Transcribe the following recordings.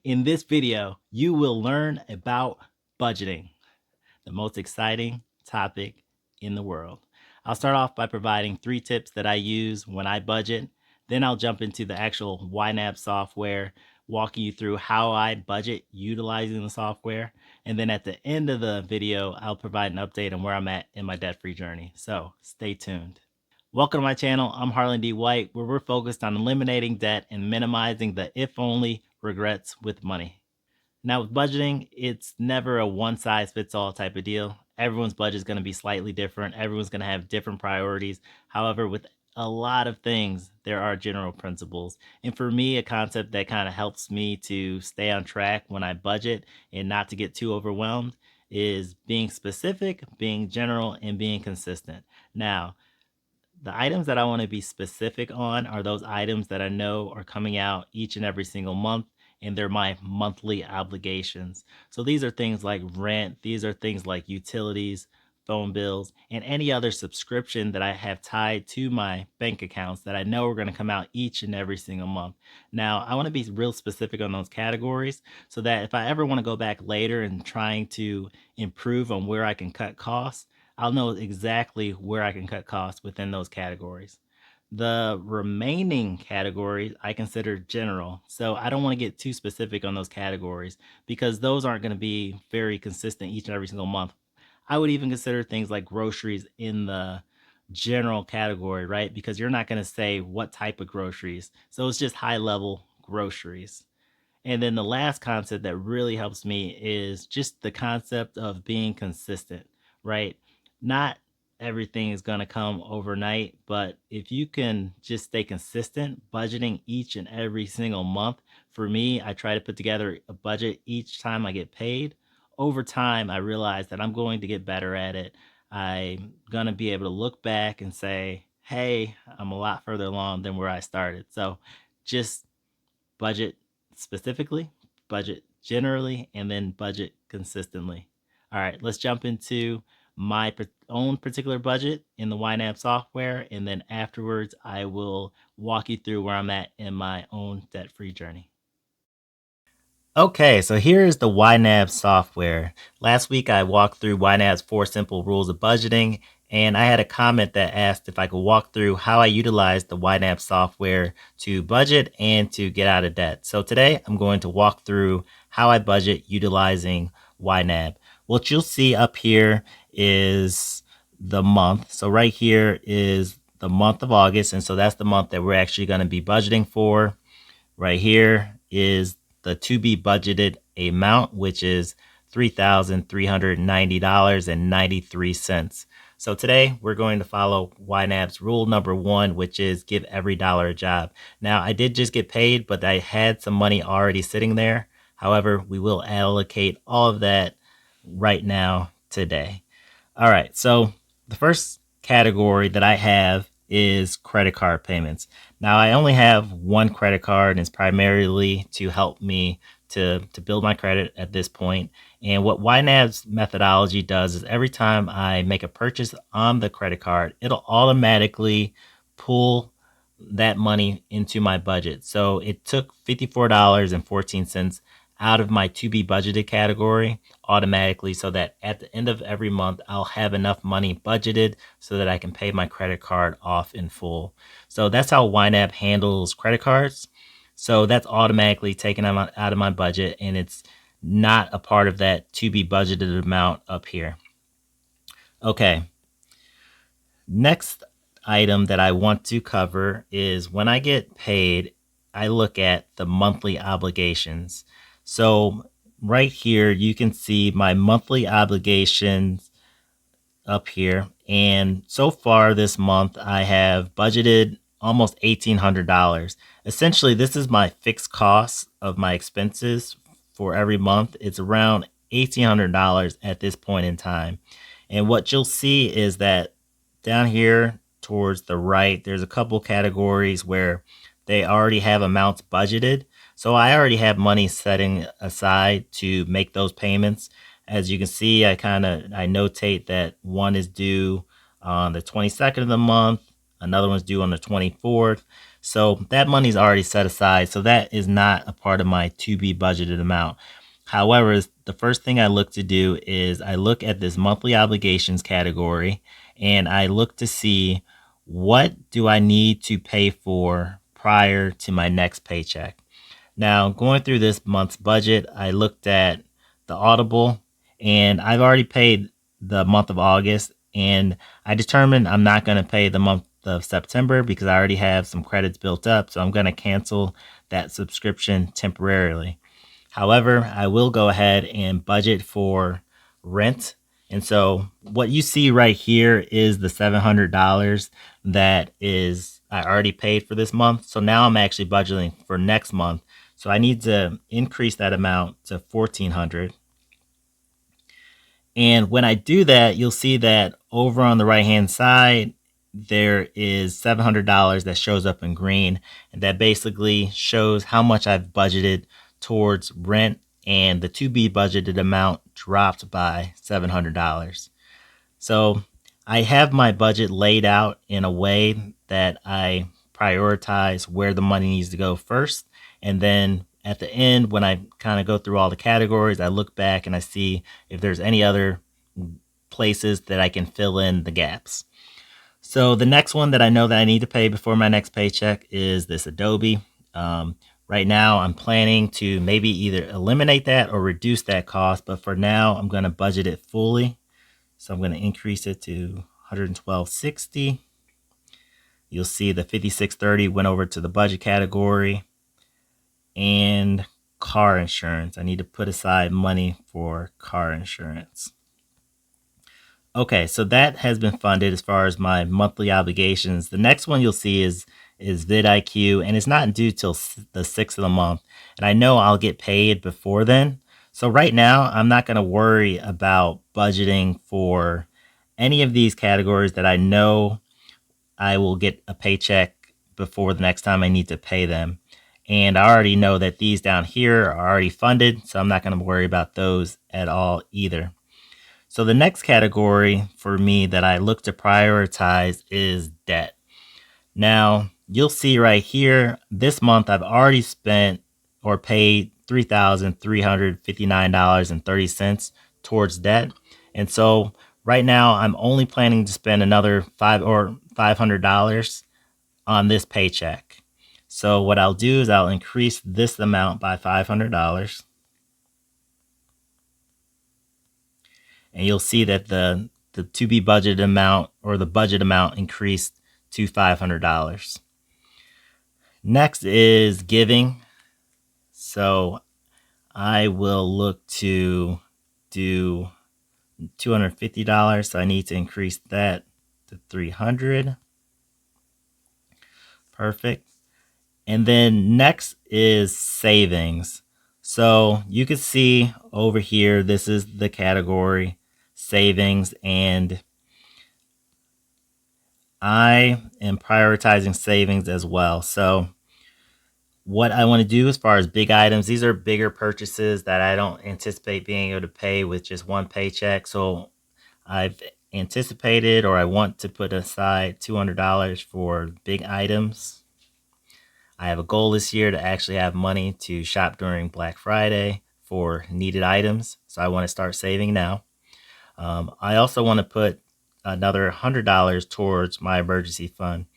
In this video, you will learn about budgeting, the most exciting topic in the world. I'll start off by providing 3 tips that I use when I budget. Then I'll jump into the actual YNAB software, walking you through how I budget utilizing the software. And then at the end of the video, I'll provide an update on where I'm at in my debt-free journey. So stay tuned. Welcome to my channel. I'm Harlan D. White, where we're focused on eliminating debt and minimizing the if-only regrets with money. Now, with budgeting, it's never a one-size-fits-all type of deal. Everyone's budget is going to be slightly different. Everyone's going to have different priorities. However, with a lot of things, there are general principles. And for me, a concept that kind of helps me to stay on track when I budget and not to get too overwhelmed is being specific, being general, and being consistent. Now, the items that I want to be specific on are those items that I know are coming out each and every single month, and they're my monthly obligations. So these are things like rent, these are things like utilities, phone bills, and any other subscription that I have tied to my bank accounts that I know are going to come out each and every single month. Now, I want to be real specific on those categories so that if I ever want to go back later and trying to improve on where I can cut costs, I'll know exactly where I can cut costs within those categories. The remaining categories I consider general. So I don't want to get too specific on those categories because those aren't going to be very consistent each and every single month. I would even consider things like groceries in the general category, right? Because you're not going to say what type of groceries. So it's just high level groceries. And then the last concept that really helps me is just the concept of being consistent, right? Not everything is going to come overnight, but if you can just stay consistent, budgeting each and every single month, for me, I try to put together a budget each time I get paid. Over time, I realize that I'm going to get better at it. I'm going to be able to look back and say, hey, I'm a lot further along than where I started. So just budget specifically, budget generally, and then budget consistently. All right, let's jump into my own particular budget in the YNAB software, and then afterwards I will walk you through where I'm at in my own debt-free journey. Okay, so here is the YNAB software. Last week I walked through YNAB's 4 simple rules of budgeting, and I had a comment that asked if I could walk through how I utilize the YNAB software to budget and to get out of debt. So today I'm going to walk through how I budget utilizing YNAB. What you'll see up here is the month. So right here is the month of August, and so that's the month that we're actually going to be budgeting for. Right here is the to be budgeted amount, which is $3,390.93. So today we're going to follow YNAB's rule number 1, which is give every dollar a job. Now, I did just get paid, but I had some money already sitting there. However, we will allocate all of that right now today. All right, so the first category that I have is credit card payments. Now, I only have one credit card, and it's primarily to help me to build my credit at this point. And what YNAB's methodology does is every time I make a purchase on the credit card, it'll automatically pull that money into my budget. So it took $54.14 out of my to be budgeted category automatically so that at the end of every month, I'll have enough money budgeted so that I can pay my credit card off in full. So that's how YNAB handles credit cards. So that's automatically taken out of my budget, and it's not a part of that to be budgeted amount up here. Okay. Next item that I want to cover is when I get paid, I look at the monthly obligations. So right here, you can see my monthly obligations up here. And so far this month, I have budgeted almost $1,800. Essentially, this is my fixed cost of my expenses for every month. It's around $1,800 at this point in time. And what you'll see is that down here towards the right, there's a couple categories where they already have amounts budgeted. So I already have money setting aside to make those payments. As you can see, I notate that one is due on the 22nd of the month, another one's due on the 24th. So that money's already set aside. So that is not a part of my to be budgeted amount. However, the first thing I look to do is I look at this monthly obligations category and I look to see what do I need to pay for prior to my next paycheck. Now, going through this month's budget, I looked at the Audible and I've already paid the month of August, and I determined I'm not going to pay the month of September because I already have some credits built up. So I'm going to cancel that subscription temporarily. However, I will go ahead and budget for rent. And so what you see right here is the $700 that is I already paid for this month. So now I'm actually budgeting for next month. So I need to increase that amount to $1,400. And when I do that, you'll see that over on the right-hand side, there is $700 that shows up in green. And that basically shows how much I've budgeted towards rent, and the to be budgeted amount dropped by $700. So I have my budget laid out in a way that I prioritize where the money needs to go first. And then at the end, when I kind of go through all the categories, I look back and I see if there's any other places that I can fill in the gaps. So the next one that I know that I need to pay before my next paycheck is this Adobe. Right now, I'm planning to maybe either eliminate that or reduce that cost. But for now, I'm going to budget it fully. So I'm going to increase it to $112.60. You'll see the $56.30 went over to the budget category. And car insurance. I need to put aside money for car insurance. Okay, so that has been funded as far as my monthly obligations. The next one you'll see is vidIQ, and it's not due till the 6th of the month. And I know I'll get paid before then. So right now, I'm not going to worry about budgeting for any of these categories that I know I will get a paycheck before the next time I need to pay them. And I already know that these down here are already funded, so I'm not going to worry about those at all either. So the next category for me that I look to prioritize is debt. Now, you'll see right here, this month I've already spent or paid $3,359.30 towards debt. And so right now I'm only planning to spend another $500 on this paycheck. So what I'll do is I'll increase this amount by $500. And you'll see that the to be budgeted amount or the budget amount increased to $500. Next is giving. So I will look to do $250. So I need to increase that to $300. Perfect. And then next is savings. So you can see over here, this is the category savings, and I am prioritizing savings as well. So what I want to do as far as big items, these are bigger purchases that I don't anticipate being able to pay with just one paycheck. So I've anticipated, or I want to put aside $200 for big items. I have a goal this year to actually have money to shop during Black Friday for needed items. So I want to start saving now. I also want to put another $100 towards my emergency fund.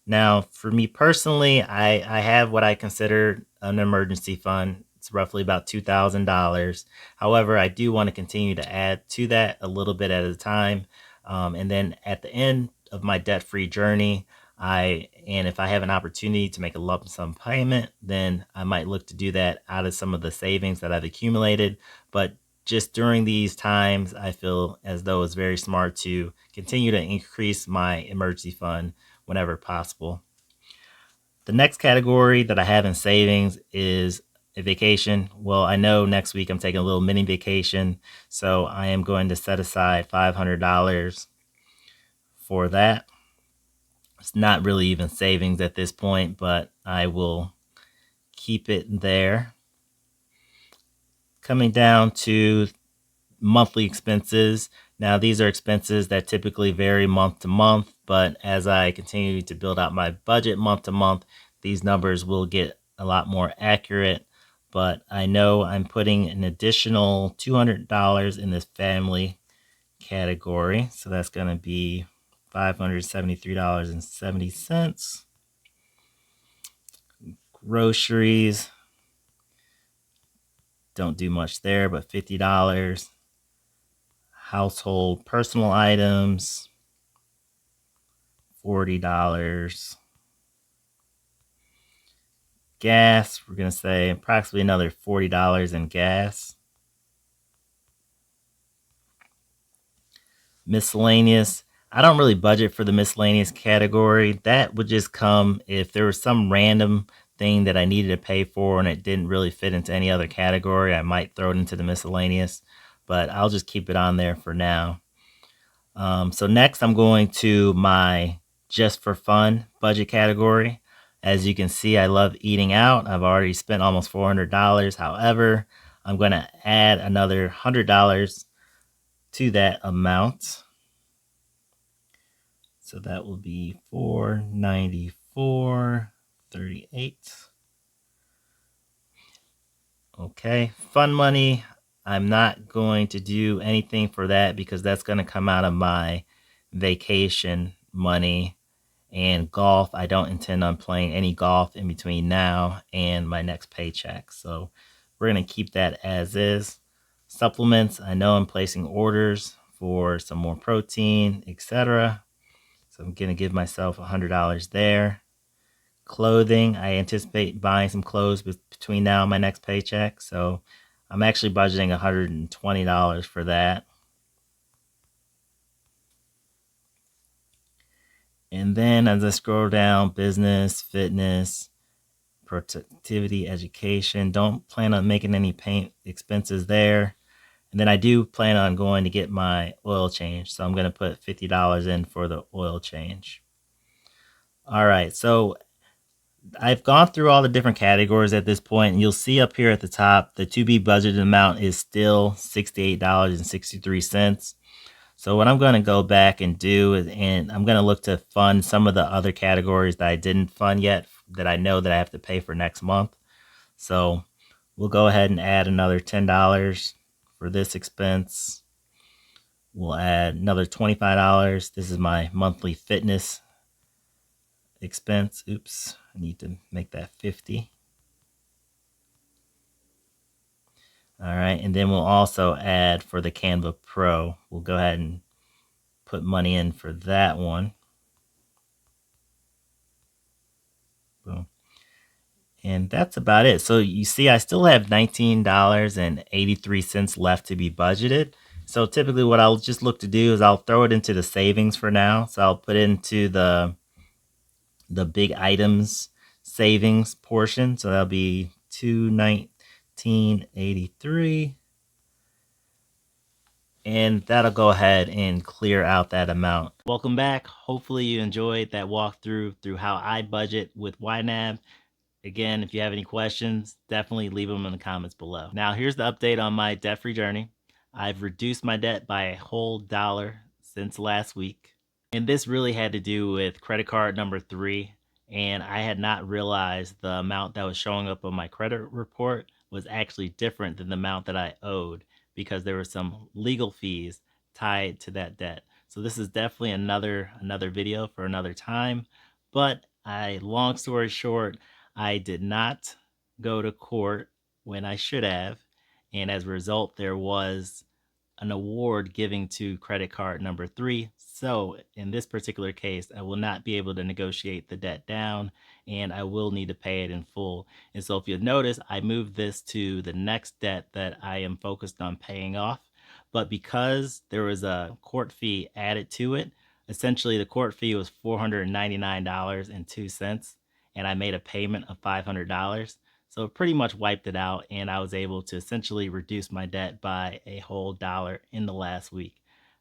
Now, for me personally, I have what I consider an emergency fund. It's roughly about $2,000. However, I do want to continue to add to that a little bit at a time. And then at the end of my debt-free journey, and if I have an opportunity to make a lump sum payment, then I might look to do that out of some of the savings that I've accumulated. But just during these times, I feel as though it's very smart to continue to increase my emergency fund whenever possible. The next category that I have in savings is a vacation. Well, I know next week I'm taking a little mini vacation, so I am going to set aside $500 for that. It's not really even savings at this point, but I will keep it there. Coming down to monthly expenses. Now, these are expenses that typically vary month to month, but as I continue to build out my budget month to month, these numbers will get a lot more accurate, but I know I'm putting an additional $200 in this family category. So that's going to be $573.70. Groceries, don't do much there, but $50. Household personal items, $40. Gas, we're going to say approximately another $40 in gas. Miscellaneous, I don't really budget for the miscellaneous category. That would just come if there was some random thing that I needed to pay for and it didn't really fit into any other category. I might throw it into the miscellaneous, but I'll just keep it on there for now. So next I'm going to my just for fun budget category. As you can see, I love eating out. I've already spent almost $400. However, I'm going to add another $100 to that amount. So that will be $494.38. Okay, fun money. I'm not going to do anything for that because that's going to come out of my vacation money. And golf, I don't intend on playing any golf in between now and my next paycheck. So we're going to keep that as is. Supplements, I know I'm placing orders for some more protein, etc. So I'm going to give myself $100 there. Clothing, I anticipate buying some clothes between now and my next paycheck. So I'm actually budgeting $120 for that. And then as I scroll down, business, fitness, productivity, education, don't plan on making any paint expenses there. And then I do plan on going to get my oil change. So I'm going to put $50 in for the oil change. All right, so I've gone through all the different categories at this point, and you'll see up here at the top, the to be budgeted amount is still $68.63. So what I'm going to go back and do is, and I'm going to look to fund some of the other categories that I didn't fund yet that I know that I have to pay for next month. So we'll go ahead and add another $10 for this expense. We'll add another $25. This is my monthly fitness expense. Oops, I need to make that 50. All right, and then we'll also add for the Canva Pro. We'll go ahead and put money in for that one. Boom. And that's about it. So you see, I still have $19.83 left to be budgeted. So typically what I'll just look to do is I'll throw it into the savings for now. So I'll put it into the big items savings portion. So that'll be $219.83. And that'll go ahead and clear out that amount. Welcome back. Hopefully you enjoyed that walkthrough through how I budget with YNAB. Again, if you have any questions, definitely leave them in the comments below. Now, here's the update on my debt-free journey. I've reduced my debt by a whole dollar since last week. And this really had to do with credit card number 3. And I had not realized the amount that was showing up on my credit report was actually different than the amount that I owed because there were some legal fees tied to that debt. So this is definitely another video for another time. But long story short, I did not go to court when I should have. And as a result, there was an award giving to credit card number 3. So in this particular case, I will not be able to negotiate the debt down and I will need to pay it in full. And so if you'll notice, I moved this to the next debt that I am focused on paying off. But because there was a court fee added to it, essentially the court fee was $499.02 and I made a payment of $500. So it pretty much wiped it out and I was able to essentially reduce my debt by a whole dollar in the last week.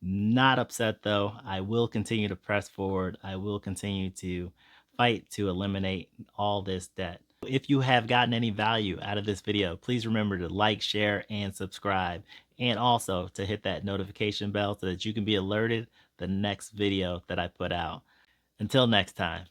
Not upset though. I will continue to press forward. I will continue to fight to eliminate all this debt. If you have gotten any value out of this video, please remember to like, share, and subscribe. And also to hit that notification bell so that you can be alerted the next video that I put out. Until next time.